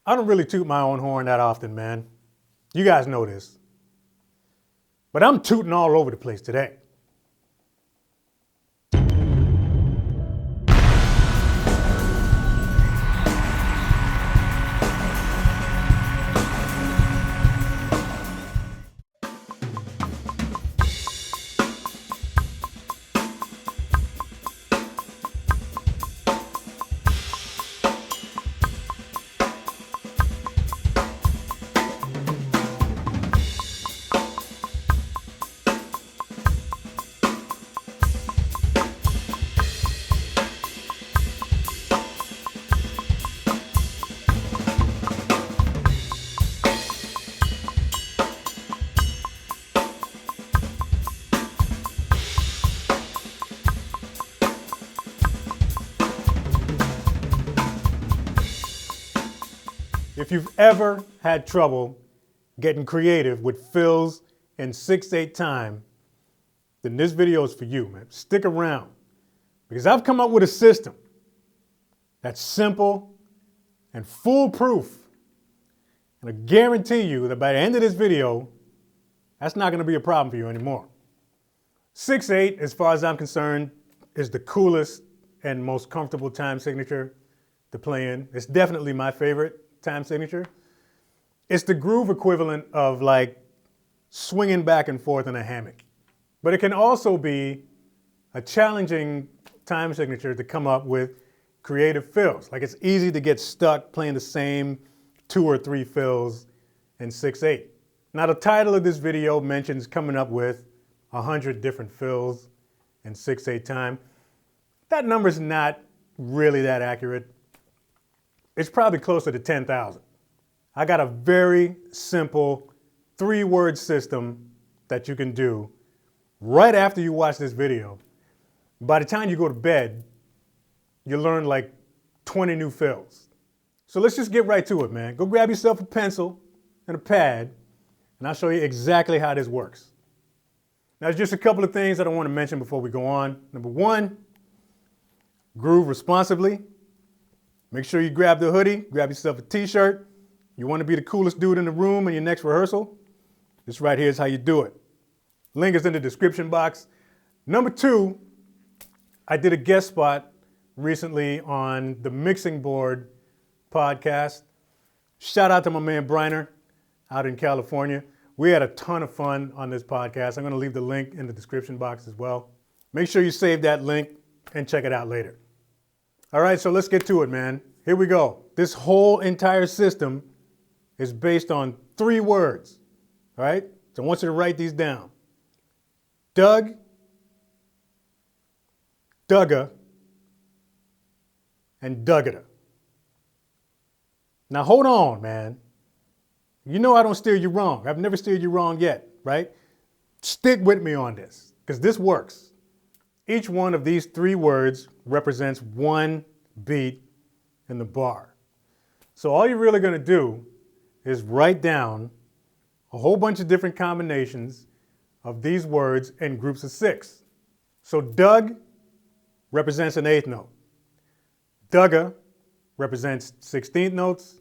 I don't really toot my own horn that often, man. You guys know this. But I'm tooting all over the place today. If you've ever had trouble getting creative with fills in 6/8 time, then this video is for you, man. Stick around, because I've come up with a system that's simple and foolproof. And I guarantee you that by the end of this video, that's not going to be a problem for you anymore. 6/8, as far as I'm concerned, is the coolest and most comfortable time signature to play in. It's definitely my favorite time signature. It's the groove equivalent of like swinging back and forth in a hammock. But it can also be a challenging time signature to come up with creative fills. Like, it's easy to get stuck playing the same 2 or 3 fills in 6/8. Now, the title of this video mentions coming up with 100 different fills in 6/8 time. That number's not really that accurate. It's probably closer to 10,000. I got a very simple 3-word system that you can do right after you watch this video. By the time you go to bed, you learn like 20 new fills. So let's just get right to it, man. Go grab yourself a pencil and a pad, and I'll show you exactly how this works. Now, there's just a couple of things that I want to mention before we go on. Number 1, groove responsibly. Make sure you grab the hoodie, grab yourself a t-shirt. You want to be the coolest dude in the room in your next rehearsal? This right here is how you do it. Link is in the description box. Number 2, I did a guest spot recently on the Mixing Board podcast. Shout out to my man Briner out in California. We had a ton of fun on this podcast. I'm going to leave the link in the description box as well. Make sure you save that link and check it out later. All right, so let's get to it, man. Here we go. This whole entire system is based on 3 words, all right? So I want you to write these down. Doug, Dugga, and Duggada. Now hold on, man. You know I don't steer you wrong. I've never steered you wrong yet, right? Stick with me on this, because this works. Each one of these 3 words represents 1 beat in the bar. So all you're really going to do is write down a whole bunch of different combinations of these words in groups of 6. So Doug represents an 8th note. Dugga represents 16th notes.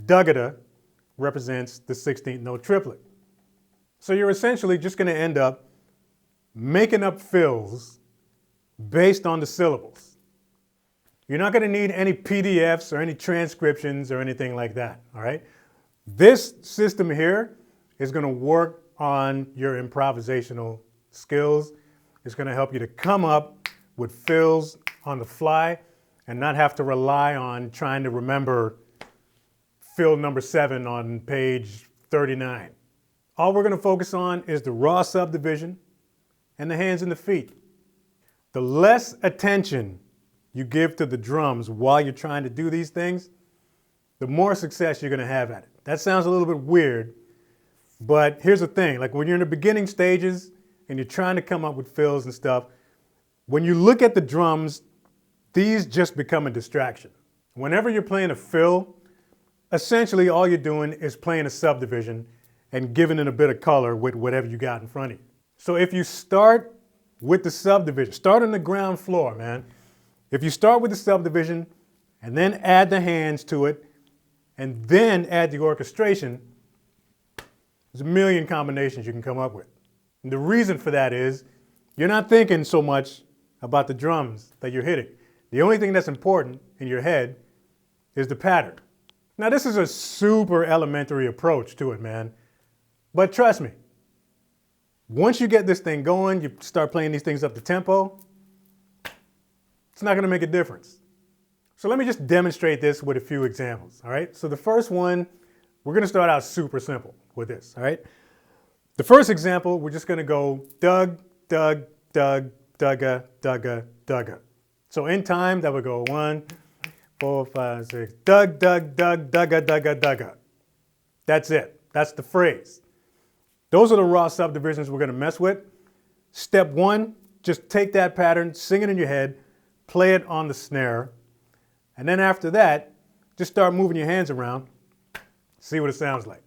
Duggada represents the 16th note triplet. So you're essentially just going to end up making up fills based on the syllables. You're not going to need any PDFs or any transcriptions or anything like that, all right? This system here is going to work on your improvisational skills. It's going to help you to come up with fills on the fly and not have to rely on trying to remember fill number 7 on page 39. All we're going to focus on is the raw subdivision and the hands and the feet. The less attention you give to the drums while you're trying to do these things, the more success you're going to have at it. That sounds a little bit weird, but here's the thing. Like, when you're in the beginning stages and you're trying to come up with fills and stuff, when you look at the drums, these just become a distraction. Whenever you're playing a fill, essentially all you're doing is playing a subdivision and giving it a bit of color with whatever you got in front of you. So if you start with the subdivision, start on the ground floor, man. If you start with the subdivision and then add the hands to it and then add the orchestration, there's a million combinations you can come up with. And the reason for that is you're not thinking so much about the drums that you're hitting. The only thing that's important in your head is the pattern. Now, this is a super elementary approach to it, man. But trust me, once you get this thing going, you start playing these things up the tempo, it's not going to make a difference. So let me just demonstrate this with a few examples, all right? So the first one, we're going to start out super simple with this, all right? The first example, we're just going to go Doug, Doug, Doug, Dugga, Dugga, Dugga. So in time, that would go 1, 4, 5, 6, Doug, Doug, Doug, Dugga, Dugga, Dugga. That's it. That's the phrase. Those are the raw subdivisions we're going to mess with. Step 1, just take that pattern, sing it in your head, play it on the snare, and then after that, just start moving your hands around, see what it sounds like.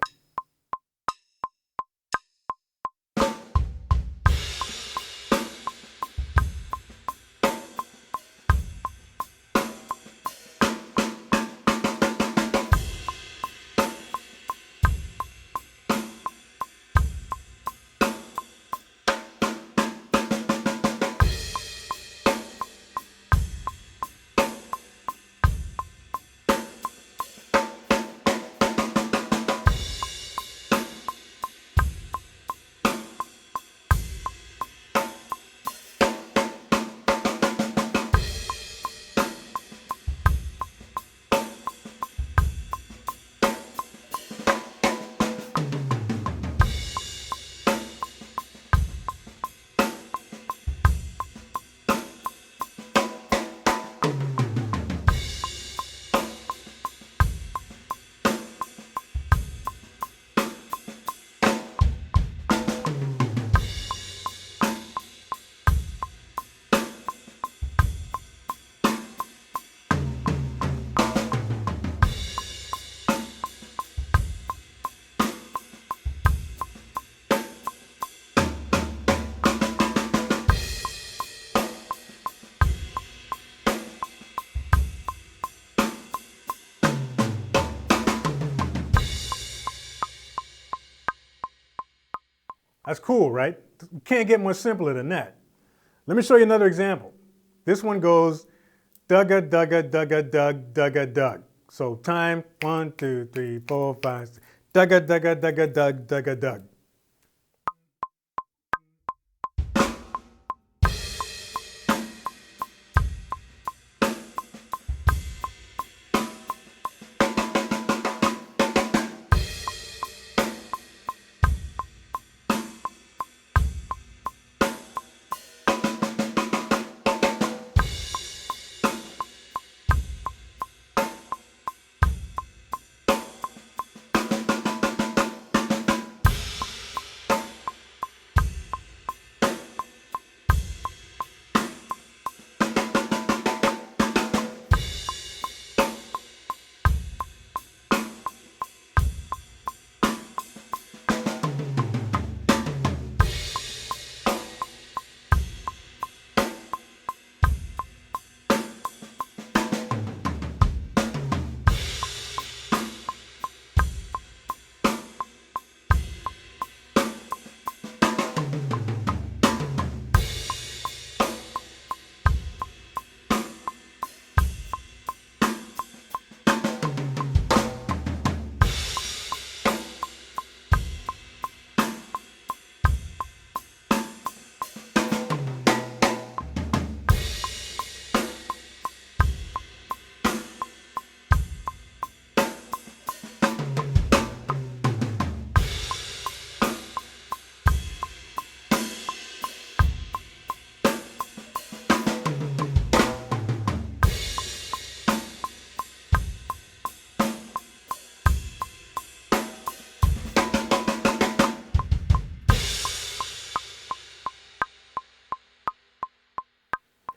That's cool, right? You can't get much simpler than that. Let me show you another example. This one goes Dugga, Dugga, Dugga, Dug, Dugga, Dug. So time, 1, 2, 3, 4, 5, 6. Dugga, Dugga, Dugga, Dug, Dugga, Dug.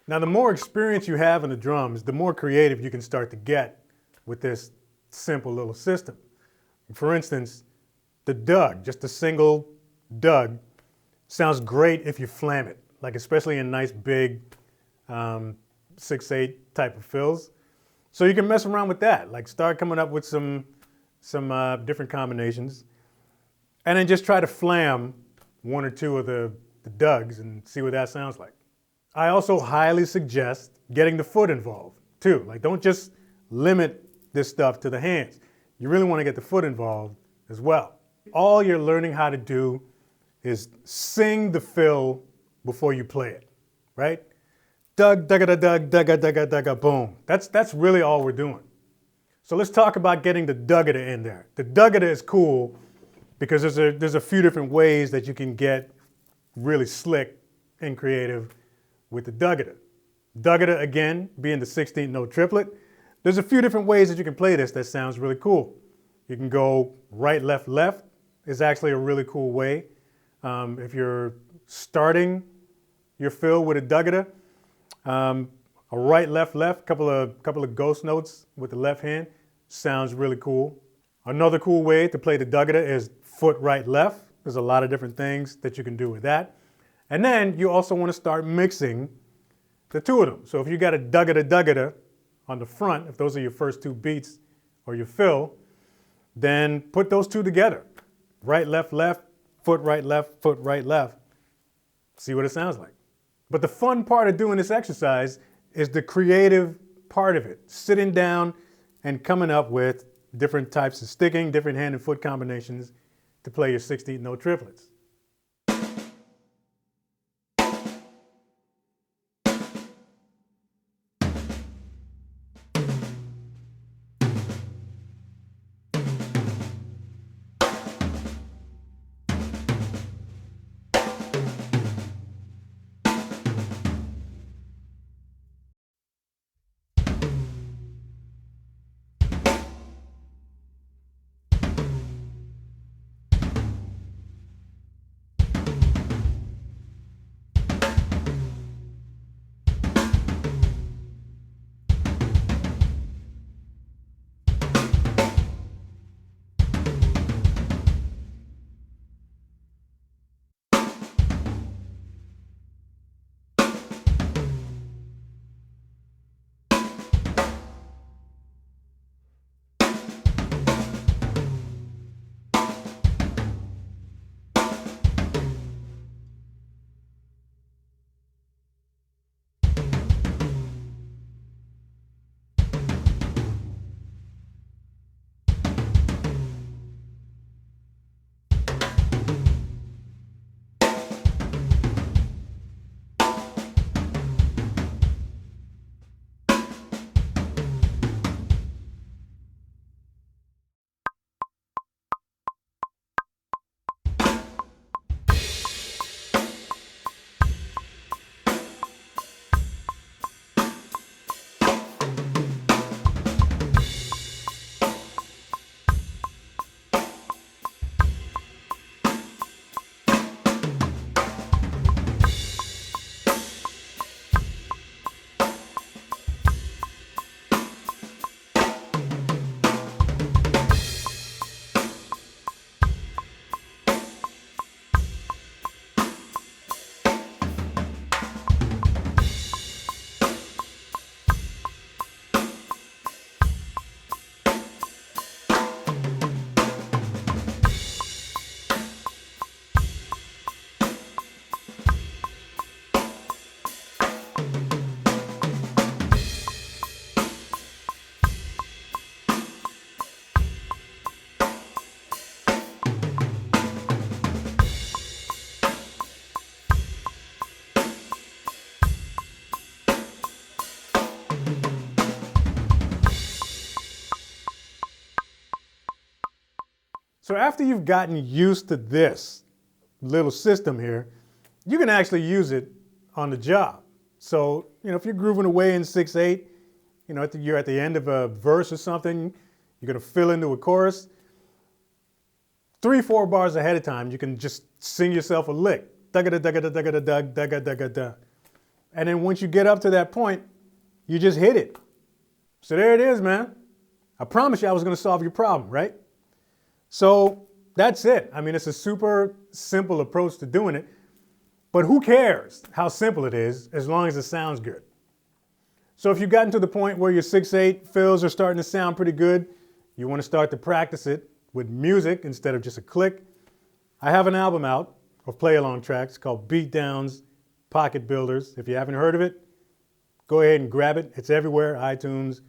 Now, the more experience you have in the drums, the more creative you can start to get with this simple little system. For instance, the Doug, just a single Doug, sounds great if you flam it, like especially in nice big 6/8 type of fills. So you can mess around with that, like start coming up with some some different combinations, and then just try to flam one or two of the dugs and see what that sounds like. I also highly suggest getting the foot involved too. Like, don't just limit this stuff to the hands. You really want to get the foot involved as well. All you're learning how to do is sing the fill before you play it, right? Dug, dugga, dug, dugga, dugga, dugga, boom. That's really all we're doing. So let's talk about getting the duggada in there. The duggada is cool because there's a few different ways that you can get really slick and creative with the duggada. Duggada, again, being the 16th note triplet. There's a few different ways that you can play this that sounds really cool. You can go right, left, left is actually a really cool way. If you're starting your fill with a duggada, a right, left, left, couple of ghost notes with the left hand sounds really cool. Another cool way to play the duggada is foot right, left. There's a lot of different things that you can do with that. And then you also want to start mixing the two of them. So if you got a duggada duggada on the front, if those are your first two beats or your fill, then put those two together. Right, left, left, foot right, left. See what it sounds like. But the fun part of doing this exercise is the creative part of it. Sitting down and coming up with different types of sticking, different hand and foot combinations to play your 16th note triplets. So after you've gotten used to this little system here, you can actually use it on the job. So, if you're grooving away in 6/8, you're at the end of a verse or something, you're gonna fill into a chorus, 3-4 bars ahead of time, you can just sing yourself a lick. Dugga dugga dugga dug dugga dugga dug. And then once you get up to that point, you just hit it. So there it is, man. I promised you I was gonna solve your problem, right? So that's it. I mean, it's a super simple approach to doing it, but who cares how simple it is as long as it sounds good? So if you've gotten to the point where your 6/8 fills are starting to sound pretty good, you want to start to practice it with music instead of just a click, I have an album out of play-along tracks called Beatdowns, Pocket Builders. If you haven't heard of it, go ahead and grab it. It's everywhere, iTunes,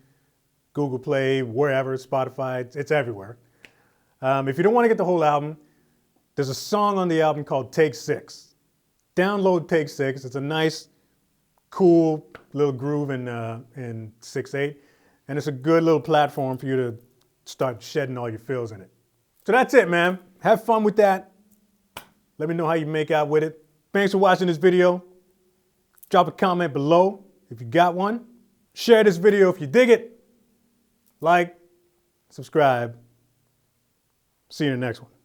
Google Play, wherever, Spotify, it's everywhere. If you don't want to get the whole album, there's a song on the album called Take 6. Download Take 6. It's a nice, cool little groove in 6/8. And it's a good little platform for you to start shedding all your feels in it. So that's it, man. Have fun with that. Let me know how you make out with it. Thanks for watching this video. Drop a comment below if you got one. Share this video if you dig it. Like, subscribe. See you in the next one.